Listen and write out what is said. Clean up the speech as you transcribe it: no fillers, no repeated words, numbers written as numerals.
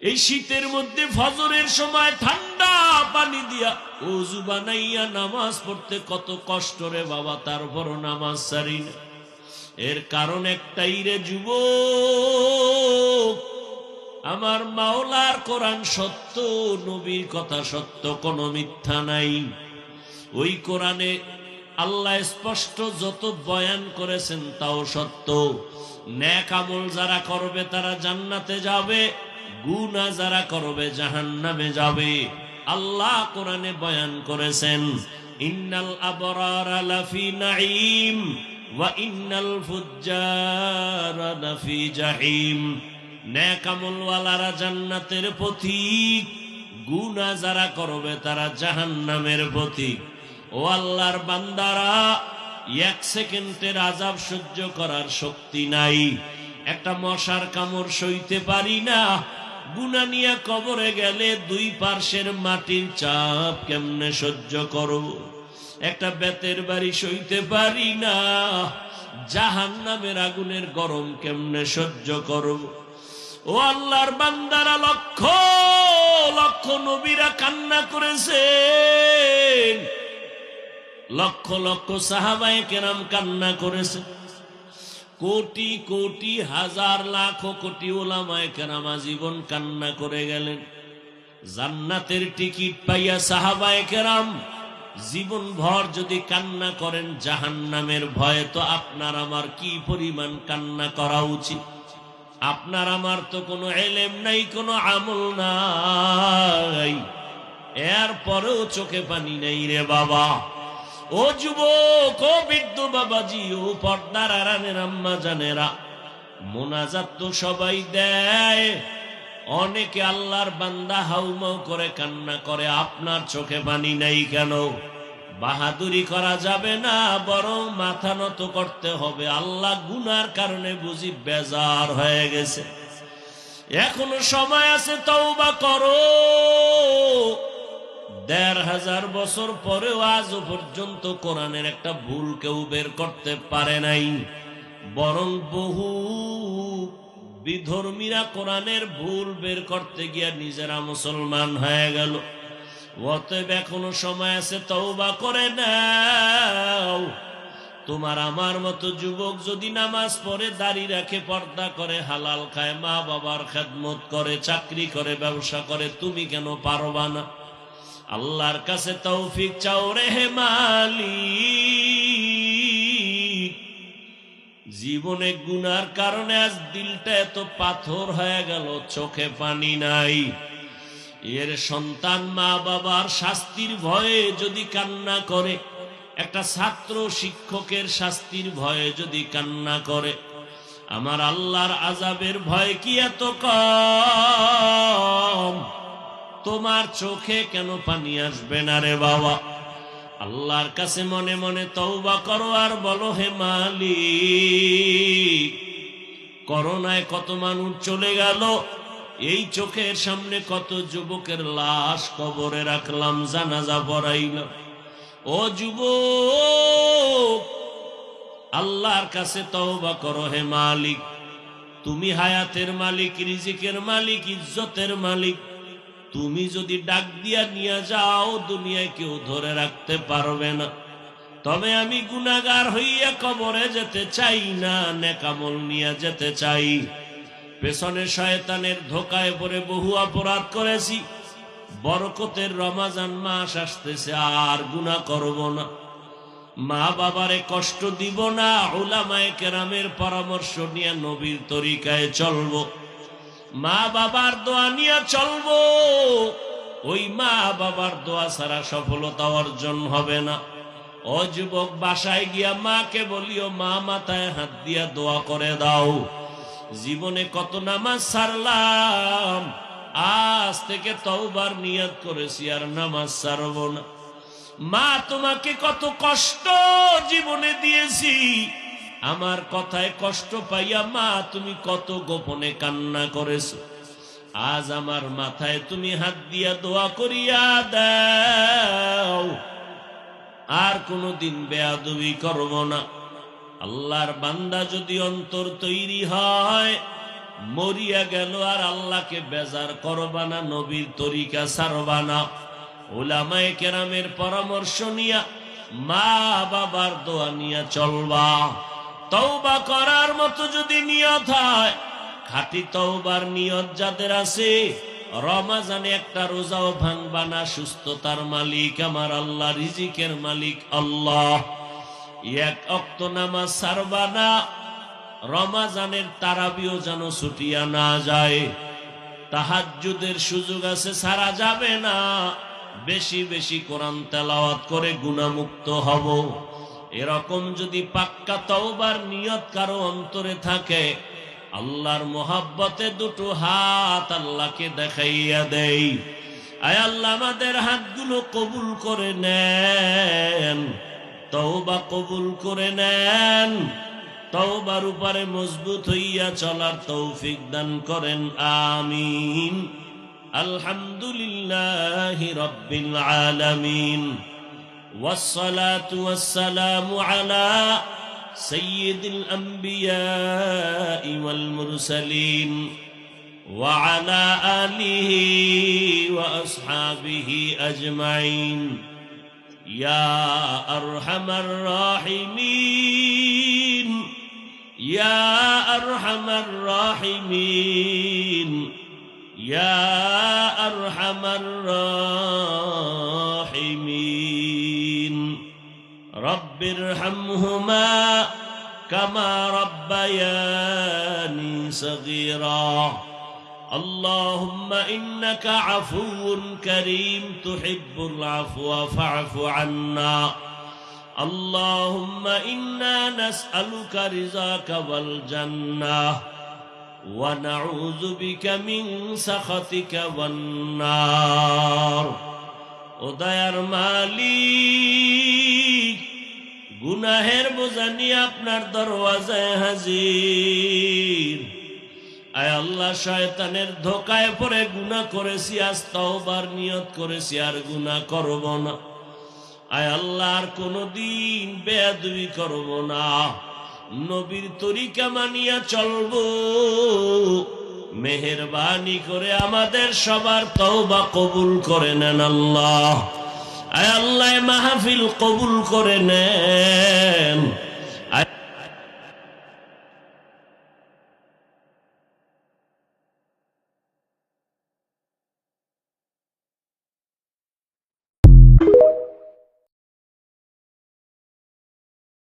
এই শীতের মধ্যে ফজরের সময় ঠান্ডা পানি দিয়া ওযু বানাইয়া নামাজ পড়তে কত কষ্ট রে বাবা, তারপরও নামাজ ছাড়ি না। এর কারণ একটাই রে যুবক, আমার মাওলার কোরআন সত্য, নবীর কথা সত্য, কোনো মিথ্যা নাই। ওই কোরআনে আল্লাহ স্পষ্ট যত বয়ান করেছেন তাও সত্য। নেক আমল যারা করবে তারা জান্নাতে যাবে, গুনাহ যারা করবে জাহান্নামে যাবে। আল্লাহ কোরআনে বয়ান করেছেন, ইন্নাল আবরারা লাফি নাঈম ওয়া ইন্নাল ফুজ্জারা লাফি জাহিম। নেক আমলওয়ালারা জান্নাতের পথিক, গুনাহ যারা করবে তারা জাহান্নামের পথিক। ও আল্লাহর বান্দারা, এক সেকেন্ডের আযাব সহ্য করার শক্তি নাই, একটা মশার কামড় সইতে পারি না। গুনাহ নিয়ে কবরে গেলে দুই পার্শ্বের মাটির চাপ কেমনে সহ্য করব? একটা বেতের বাড়ি সইতে পারি না, জাহান্নামের আগুনের গরম কেমনে সহ্য করব? ও আল্লাহর বান্দারা, লক্ষ লক্ষ নবীরা কান্না করেছেন, লক্ষ লক্ষ সাহাবায়ে কেরাম কান্না করেছে, কোটি কোটি হাজার লাখ কোটি উলামায়ে কেরাম জীবন কান্না করে গেলেন। জান্নাতের টিকিট পাইয়া সাহাবায়ে কেরাম জীবন ভর যদি কান্না করেন জাহান্নামের ভয়ে, তো আপনার আমার কি পরিমাণ কান্না করা উচিত? আপনার আমার তো কোনো ইলম নাই, কোনো আমল নাই, এরপরেও চোখে পানি নেই রে বাবা। ও যুবক, ও বৃদ্ধ বাবাজি, ও পর্দার আড়ালের আম্মা জানেরা, মোনাজাত তো সবাই দেয়, অনেকে আল্লাহর বান্দা হাউমাউ করে কান্না করে, আপনার চোখে পানি নাই কেন? বাহাদুরি করা যাবে না, বরং মাথা নত করতে হবে। আল্লাহ গুনার কারণে বুঝি বেজার হয়ে গেছে, এখনো সময় আছে, তওবা করো। ১৫০০ বছর পরেও আজও পর্যন্ত কোরআনের একটা ভুল কেউ বের করতে পারে নাই, বরং বহু বিধর্মীরা কোরআনের ভুল বের করতে গিয়া নিজেরা মুসলমান হয়ে গেল। অতএব এখনো সময় আছে, তওবা করে নাও। তোমার আমার মতো যুবক যদি নামাজ পড়ে, দাড়ি রাখে, পর্দা করে, হালাল খায়, মা বাবার খেদমত করে, চাকরি করে, ব্যবসা করে, তুমি কেন পারবা না? আল্লাহর কাছে তৌফিক চাও রে হে মালিক। জীবনে গুনার কারণে আজ দিলটা এত পাথর হয়ে গেল, চোখে পানি নাই। এর সন্তান মা বাবার শাস্তির ভয়ে যদি কান্না করে, একটা ছাত্র শিক্ষকের শাস্তির ভয়ে যদি কান্না করে, আমার আল্লাহর আযাবের ভয় কি এত কম? তোমার চোখে কেন পানি আসবে না রে বাবা? আল্লাহর কাছে মনে মনে তওবা করো আর বলো, হে মালিক, করোনায় কত মানুষ চলে গেল, এই চোখের সামনে কত যুবকের লাশ কবরে রাখলাম, জানাজা পড়াইলাম। ও যুবক, আল্লাহর কাছে তওবা করো হে মালিক। তুমি হায়াতের মালিক, রিজিকের মালিক, ইজ্জতের মালিক। তুমি যদি ডাক দিয়া নিয়ে যাও, দুনিয়ায় কেউ ধরে রাখতে পারবে না। তবে আমি গুনাহগার হইয়া কবরে যেতে চাই না, নেক আমল নিয়ে যেতে চাই। পেছনে শয়তানের ধোকায় পড়ে বহু অপরাধ করেছি, বরকতের রমজান মাস আসতেছে, আর গুনাহ করব না। মা বাবারে কষ্ট দিব না, উলামায়ে কেরামের পরামর্শ নিয়ে নবীর তরিকায় চলবো, মা বাবার দোয়া নিয়ে চলবো। ওই মা বাবার দোয়া ছাড়া সফলতা অর্জন হবে না। ও যুবক, বাসায় গিয়া মাকে বলিও, মা মাথায় হাত দিয়া দোয়া করে দাও। জীবনে কত নামাজ ছাড়লাম, আজ থেকে তওবার নিয়ত করেছি আর নামাজ ছাড়ব না। মা, তোমাকে কত কষ্ট জীবনে দিয়েছি, আমার কথায় কষ্ট পাইয়া মা তুমি কত গোপনে কান্না করেছো। আজ আমার মাথায় তুমি হাত দিয়া দোয়া করিয়া দাও, আর কোনদিন বেয়াদবি করব না। আল্লাহর বান্দা যদি অন্তর তৈরি হয়, মরিয়া গেল আর আল্লাহকে বেজার করবা না, নবীর তরিকা ছাড়বা না, উলামায়ে কেরামের পরামর্শ নিয়া, মা বাবার দোয়া নিয়া চলবা। তওবা করার মতো যদি নিয়ত হয়, খাঁটি তওবার নিয়ত যাদের আছে, রমাজানে একটা রোজাও ভাঙবা না। সুস্থতার মালিক আমার আল্লাহ, রিজিকের মালিক আল্লাহ। এক ওয়াক্ত নামাজ ছাড়বা না। রমাজানের তারাবিও যেন ছুটিয়া না যায়। তাহাজ্জুদের সুযোগ আছে, ছাড়া যাবে না। বেশি বেশি কোরআন তেলাওয়াত করে গুনাহমুক্ত হব। এরকম যদি পাক্কা তওবার নিয়ত কারো অন্তরে থাকে, আল্লাহর মোহাব্বতে দুটো হাত আল্লাহকে দেখাইয়া দেই। আয় আল্লাহ, আমাদের হাতগুলো কবুল করে নেন, তওবা কবুল করে নেন, তওবার উপরে মজবুত হইয়া চলার তৌফিক দান করেন, আমিন। আলহামদুলিল্লাহি রাব্বিল আলামিন, ওয়াসসালাতু ওয়াসসালামু আলা সাইয়্যিদিল আম্বিয়াই ওয়াল মুরসালিন ওয়া আলা আলিহি ওয়া আসহাবিহি আজমাইন। ইয়া আরহামার রাহিমিন, ইয়া আরহামার রাহিমিন, ইয়া আরহামার রাহিমিন। রব্বিরহামহুমা কামা রব্বায়ানি সগীরা। আল্লাহুম্মা ইন্নাকা আফুউন কারীম তুহিব্বুল আফওয়া ফা'ফু আন্না। আল্লাহুম্মা ইন্না নাসআলুকা রিযাকা ওয়াল জান্নাহ ওয়া নাউযু বিকা মিন সাখাতিকা ওয়ান নার। ও দয়ার মালিক, গুনাহের বোঝা নিয়ে আপনার দরওয়াজায় হাজির। আয় আল্লাহ, শয়তানের ধোকায় পড়ে গুনাহ করেছি, আজ তওবার নিয়ত করেছি আর গুনাহ করব না। আয় আল্লাহ, আর কোনদিন বেয়াদবি করব না, নবীর তরিকা মানিয়া চলব। মেহেরবানি করে আমাদের সবার তওবা কবুল করে নেন আল্লাহ। আয় আল্লাহ, মাহফিল কবুল করে নেন।